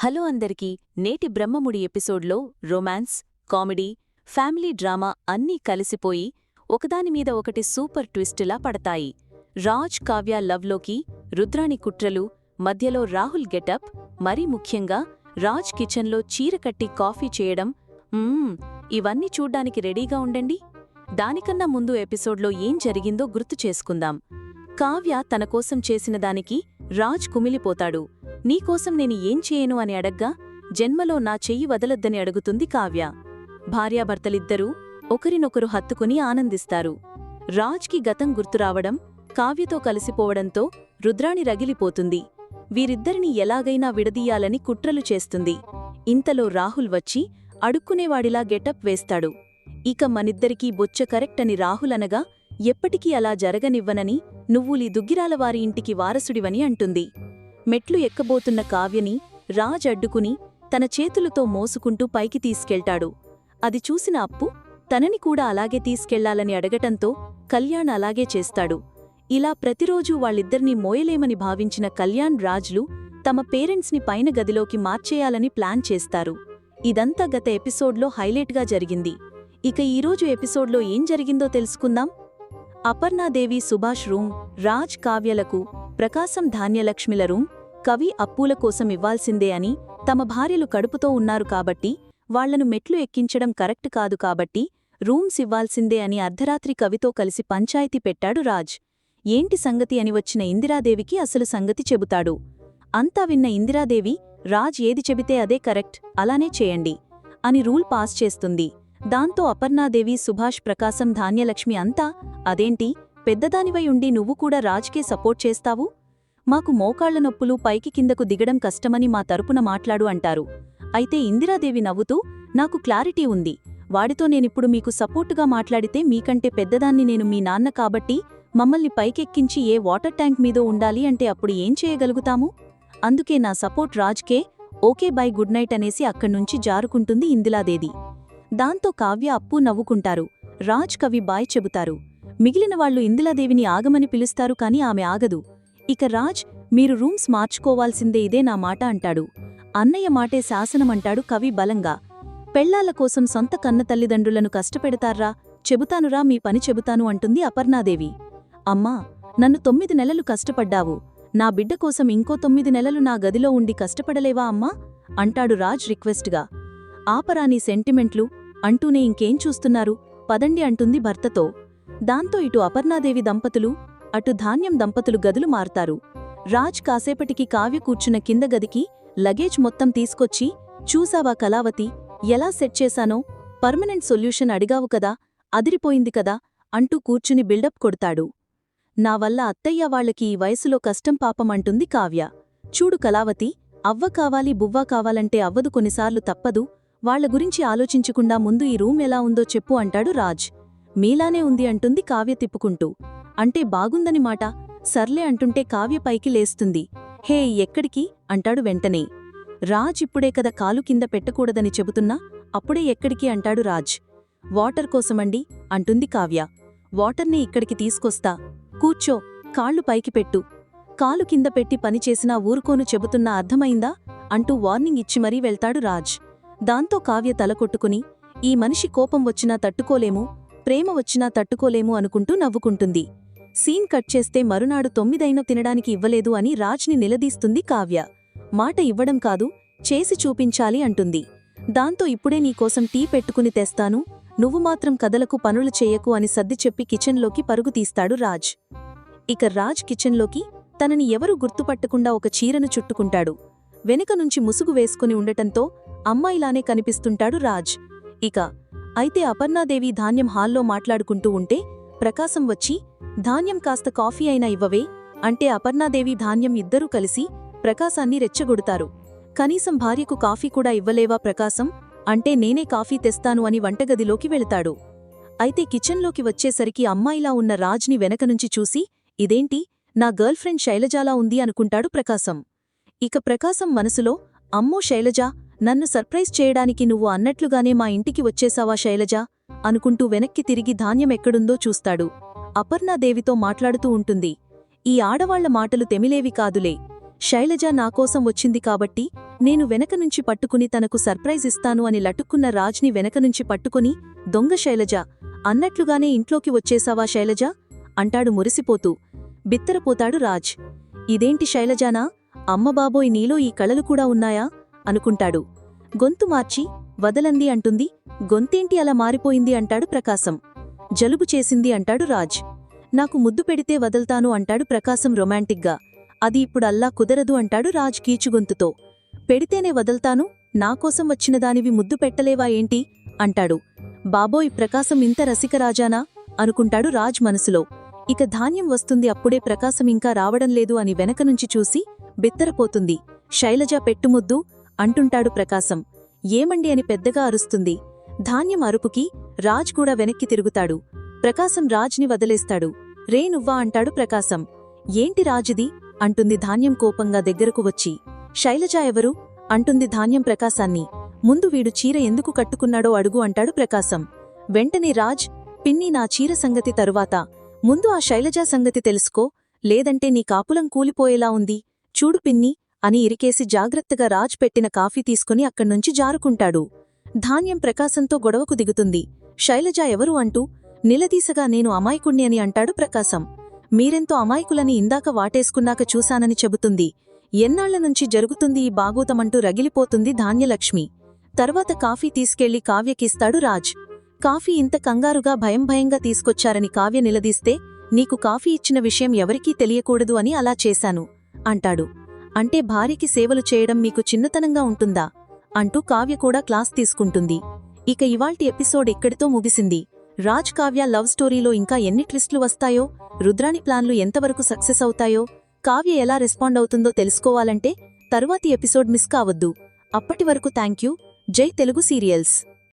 Hello అందరికీ నేటి బ్రహ్మముడి ఎపిసోడ్లో రొమాన్స్, కామెడీ, ఫ్యామిలీ డ్రామా అన్నీ కలిసిపోయి ఒకదానిమీద ఒకటి సూపర్ ట్విస్టులా పడతాయి. రాజ్ కావ్య లవ్లోకి, రుద్రాణి కుట్రలు, మధ్యలో రాహుల్ గెటప్, మరీ ముఖ్యంగా రాజ్ కిచెన్లో చీర కట్టి కాఫీ చేయడం. ఇవన్నీ చూడ్డానికి రెడీగా ఉండండి. దానికన్నా ముందు ఎపిసోడ్లో ఏం జరిగిందో గుర్తు చేసుకుందాం. కావ్య తనకోసం చేసిన దానికి రాజ్ కుమిలిపోతాడు. నీకోసం నేను ఏం చేయను అని అడగ్గా జన్మలో నా చెయ్యి వదలొద్దని అడుగుతుంది కావ్య. భార్యాభర్తలిద్దరూ ఒకరినొకరు హత్తుకుని ఆనందిస్తారు. రాజ్కి గతం గుర్తురావడం, కావ్యతో కలిసిపోవడంతో రుద్రాణి రగిలిపోతుంది. వీరిద్దరిని ఎలాగైనా విడదీయాలని కుట్రలు చేస్తుంది. ఇంతలో రాహుల్ వచ్చి అడుక్కునేవాడిలా గెటప్ వేస్తాడు. ఇక మనిద్దరికీ బొచ్చ కరెక్ట్ అని రాహుల్ అనగా, ఎప్పటికీ అలా జరగనివ్వనని, నువ్వులీ దుగ్గిరాలవారి ఇంటికి వారసుడివని అంటుంది. మెట్లు ఎక్కబోతున్న కావ్యని రాజ్ అడ్డుకుని తన చేతులతో మోసుకుంటూ పైకి తీసుకెళ్తాడు. అది చూసిన అప్పు తనని కూడా అలాగే తీసుకెళ్లాలని అడగటంతో కళ్యాణ్ అలాగే చేస్తాడు. ఇలా ప్రతిరోజూ వాళ్ళిద్దరినీ మోయలేమని భావించిన కళ్యాణ్, రాజ్లు తమ పేరెంట్స్ని పైన గదిలోకి మార్చేయాలని ప్లాన్ చేస్తారు. ఇదంతా గత ఎపిసోడ్లో హైలైట్గా జరిగింది. ఇక ఈరోజు ఎపిసోడ్లో ఏం జరిగిందో తెలుసుకుందాం. అపర్ణాదేవి సుభాష్ రూమ్, రాజ్ కావ్యలకు ప్రకాశం ధాన్యలక్ష్మిల రూమ్, కవి అప్పుల కోసం ఇవ్వాల్సిందే అని, తమ భార్యలు కడుపుతో ఉన్నారు కాబట్టి వాళ్లను మెట్లు ఎక్కించడం కరెక్ట్ కాదు కాబట్టి రూమ్స్ ఇవ్వాల్సిందే అని అర్ధరాత్రి కవితో కలిసి పంచాయతీ పెట్టాడు రాజ్. ఏంటి సంగతి అని వచ్చిన ఇందిరాదేవికి అసలు సంగతి చెబుతాడు. అంతా విన్న ఇందిరాదేవి, రాజ్ ఏది చెబితే అదే కరెక్ట్, అలానే చేయండి అని రూల్ పాస్ చేస్తుంది. దాంతో అపర్ణాదేవి, సుభాష్, ప్రకాశం, ధాన్యలక్ష్మి అంతా, అదేంటి పెద్దదానివై ఉండి నువ్వు కూడా రాజ్కే సపోర్ట్ చేస్తావు? మాకు మోకాళ్ల నొప్పులు, పైకి కిందకు దిగడం కష్టమని మా తరపున మాట్లాడు అంటారు. అయితే ఇందిరాదేవి నవ్వుతూ, నాకు క్లారిటీ ఉంది, వాడితో నేనిప్పుడు మీకు సపోర్టుగా మాట్లాడితే మీకంటే పెద్దదాన్ని నేను, మీ నాన్న కాబట్టి మమ్మల్ని పైకెక్కించి ఏ వాటర్ ట్యాంక్ మీదో ఉండాలి అంటే అప్పుడు ఏం చేయగలుగుతాము? అందుకే నా సపోర్ట్ రాజ్కే, ఓకే బై గుడ్ నైట్ అనేసి అక్కడ్నుంచి జారుకుంటుంది ఇందిరాదేవి. దాంతో కావ్య, అప్పు నవ్వుకుంటారు. రాజ్, కవి బాయ్ చెబుతారు. మిగిలిన వాళ్లు ఇందిరాదేవిని ఆగమని పిలుస్తారు కాని ఆమె ఆగదు. ఇక రాజ్, మీరు రూమ్స్ మార్చుకోవాల్సిందే, ఇదే నా మాట అంటాడు. అన్నయ్య మాటే శాసనమంటాడు కవి బలంగా. పెళ్లాల కోసం సొంత కన్న తల్లిదండ్రులను కష్టపెడతారా? చెబుతానురా, మీ పని చెబుతాను అంటుంది అపర్ణాదేవి. అమ్మా, నన్ను 9 నెలలు కష్టపడ్డావు, నా బిడ్డ కోసం ఇంకో 9 నెలలు నా గదిలో ఉండి కష్టపడలేవా అమ్మా అంటాడు రాజ్ రిక్వెస్ట్గా. ఆపరాని సెంటిమెంట్లు అంటూనే ఇంకేం చూస్తున్నారు, పదండి అంటుంది భర్తతో. దాంతో ఇటు అపర్ణాదేవి దంపతులు, అటు ధాన్యం దంపతులు గదులు మారుతారు. రాజ్ కాసేపటికి కావ్య కూర్చున్న కింద గదికి లగేజ్ మొత్తం తీసుకొచ్చి, చూసావా కళావతి, ఎలా సెట్ చేశానో, పర్మనెంట్ సొల్యూషన్ అడిగావు కదా, అదిరిపోయింది కదా అంటూ కూర్చుని బిల్డప్ కొడతాడు. నా వల్ల అత్తయ్య వాళ్లకి ఈ వయసులో కష్టం పాపం అంటుంది కావ్య. చూడు కళావతి, అవ్వ కావాలి బువ్వా కావాలంటే అవ్వదు, కొన్నిసార్లు తప్పదు, వాళ్ల గురించి ఆలోచించకుండా ముందు ఈ రూమ్ ఎలా ఉందో చెప్పు అంటాడు రాజ్. మీలానే ఉంది అంటుంది కావ్య తిప్పుకుంటూ. అంటే బాగుందని మాట. సర్లే అంటుంటే కావ్య పైకి లేస్తుంది. హే, ఎక్కడికి అంటాడు వెంటనే. రాజ్, ఇప్పుడే కదా కాలు కింద పెట్టకూడదని చెబుతున్నా, అప్పుడే ఎక్కడికి అంటాడు రాజ్. వాటర్ కోసమండి అంటుంది కావ్య. వాటర్ని ఇక్కడికి తీసుకొస్తా, కూర్చో, కాళ్ళు పైకి పెట్టు, కాలు కింద పెట్టి పనిచేసినా ఊరుకోను చెబుతున్నా, అర్థమైందా అంటూ వార్నింగ్ ఇచ్చి మరీ వెళ్తాడు రాజ్. దాంతో కావ్య తలకొట్టుకుని, ఈ మనిషి కోపం వచ్చినా తట్టుకోలేము, ప్రేమ వచ్చినా తట్టుకోలేము అనుకుంటూ నవ్వుకుంటుంది. సీన్ కట్ చేస్తే మరునాడు 9 తినడానికి ఇవ్వలేదు అని రాజ్ని నిలదీస్తుంది కావ్య. మాట ఇవ్వడం కాదు, చేసి చూపించాలి అంటుంది. దాంతో ఇప్పుడే నీకోసం టీ పెట్టుకుని తెస్తాను, నువ్వు మాత్రం కదలకు, పనులు చేయకు అని సర్ది చెప్పి కిచెన్లోకి పరుగు తీస్తాడు రాజ్. ఇక రాజ్ కిచెన్లోకి తనని ఎవరూ గుర్తుపట్టకుండా ఒక చీరను చుట్టుకుంటాడు. వెనుక నుంచి ముసుగు వేసుకుని ఉండటంతో అమ్మాయిలానే కనిపిస్తుంటాడు రాజ్. ఇక అయితే అపర్ణాదేవి, ధాన్యం హాల్లో మాట్లాడుకుంటూ ఉంటే ప్రకాశం వచ్చి, ధాన్యం కాస్త కాఫీ అయినా ఇవ్వవే అంటే అపర్ణాదేవి, ధాన్యం ఇద్దరూ కలిసి ప్రకాశాన్ని రెచ్చగొడతారు. కనీసం భార్యకు కాఫీ కూడా ఇవ్వలేవా ప్రకాశం అంటే నేనే కాఫీ తెస్తాను అని వంటగదిలోకి వెళతాడు. అయితే కిచెన్లోకి వచ్చేసరికి అమ్మాయిలా ఉన్న రాజ్ని వెనకనుంచి చూసి, ఇదేంటి, నా గర్ల్ఫ్రెండ్ శైలజాలా ఉంది అనుకుంటాడు ప్రకాశం. ఇక ప్రకాశం మనసులో, అమ్మో శైలజా, నన్ను సర్ప్రైజ్ చేయడానికి నువ్వు అన్నట్లుగానే మా ఇంటికి వచ్చేశావా శైలజా అనుకుంటూ వెనక్కి తిరిగి ధాన్యం ఎక్కడుందో చూస్తాడు. అపర్ణాదేవితో మాట్లాడుతూ ఉంటుంది. ఈ ఆడవాళ్ల మాటలు తెమిలేవి కాదులే, శైలజ నాకోసం వచ్చింది కాబట్టి నేను వెనక నుంచి పట్టుకుని తనకు సర్ప్రైజ్ ఇస్తాను అని లటుక్కున్న రాజ్ని వెనక నుంచి పట్టుకుని, దొంగ శైలజ అన్నట్లుగానే ఇంట్లోకి వచ్చేశావా శైలజ అంటాడు మురిసిపోతూ. బిత్తరపోతాడు రాజ్. ఇదేంటి శైలజానా, అమ్మబాబోయ్ నీలో ఈ కళలు కూడా ఉన్నాయా అనుకుంటాడు. గొంతు మార్చి వదలంది అంటుంది. గొంతేంటి అలా మారిపోయింది అంటాడు ప్రకాశం. జలుబు చేసింది అంటాడు రాజ్. నాకు ముద్దు పెడితే వదల్తాను అంటాడు ప్రకాశం రొమాంటిక్గా. అది ఇప్పుడల్లా కుదరదు అంటాడు రాజ్ కీచుగొంతుతో. పెడితేనే వదల్తాను, నాకోసం వచ్చినదానివి ముద్దు పెట్టలేవా ఏంటి అంటాడు. బాబోయ్ ప్రకాశం ఇంత రసికరాజానా అనుకుంటాడు రాజ్ మనసులో. ఇక ధాన్యం వస్తుంది, అప్పుడే ప్రకాశం ఇంకా రావడం లేదు అని వెనకనుంచి చూసి బిత్తరపోతుంది. శైలజ పెట్టుముద్దు అంటుంటాడు ప్రకాశం. ఏమండి అని పెద్దగా అరుస్తుంది. ధాన్యం అరుపుకి రాజ్ కూడా వెనక్కి తిరుగుతాడు. ప్రకాశం రాజ్ని వదిలేస్తాడు. రే నువ్వా అంటాడు ప్రకాశం. ఏంటి రాజుది అంటుంది ధాన్యం కోపంగా దగ్గరకు వచ్చి. శైలజ ఎవరు అంటుంది ధాన్యం ప్రకాశాన్ని. ముందు వీడు చీర ఎందుకు కట్టుకున్నాడో అడుగు అంటాడు ప్రకాశం. వెంటనే రాజ్, పిన్ని నా చీర సంగతి తరువాత, ముందు ఆ శైలజ సంగతి తెలుసుకో, లేదంటే నీ కాపులం కూలిపోయేలా ఉంది, చూడు పిన్ని అని ఇరికేసి జాగ్రత్తగా రాజ్ పెట్టిన కాఫీ తీసుకుని అక్కడ్నుంచి జారుకుంటాడు. ధాన్యం ప్రకాశంతో గొడవకు దిగుతుంది. శైలజ ఎవరు అంటూ నిలదీసగా నేను అమాయకుణ్ణి అని అంటాడు ప్రకాశం. మీరెంతో అమాయకులని ఇందాక వాటేసుకున్నాక చూశానని చెబుతుంది. ఎన్నాళ్ల నుంచి జరుగుతుంది ఈ బాగోతమంటూ రగిలిపోతుంది ధాన్యలక్ష్మి. తర్వాత కాఫీ తీసుకెళ్లి కావ్యకిస్తాడు రాజ్. కాఫీ ఇంత కంగారుగా భయంగా తీసుకొచ్చారని కావ్య నిలదీస్తే, నీకు కాఫీ ఇచ్చిన విషయం ఎవరికీ తెలియకూడదు అని అలా చేశాను అంటాడు. అంటే భార్యకి సేవలు చేయడం మీకు చిన్నతనంగా ఉంటుందా అంటూ కావ్య కూడా క్లాస్ తీసుకుంటుంది. ఇక ఇవాల్టి ఎపిసోడ్ ఇక్కడితో ముగిసింది. రాజ్ కావ్య లవ్ స్టోరీలో ఇంకా ఎన్ని ట్విస్టులు వస్తాయో, రుద్రాణి ప్లాన్లు ఎంతవరకు సక్సెస్ అవుతాయో, కావ్య ఎలా రెస్పాండ్ అవుతుందో తెలుసుకోవాలంటే తరువాతి ఎపిసోడ్ మిస్ కావద్దు. అప్పటి వరకు థ్యాంక్యూ. జై తెలుగు సీరియల్స్.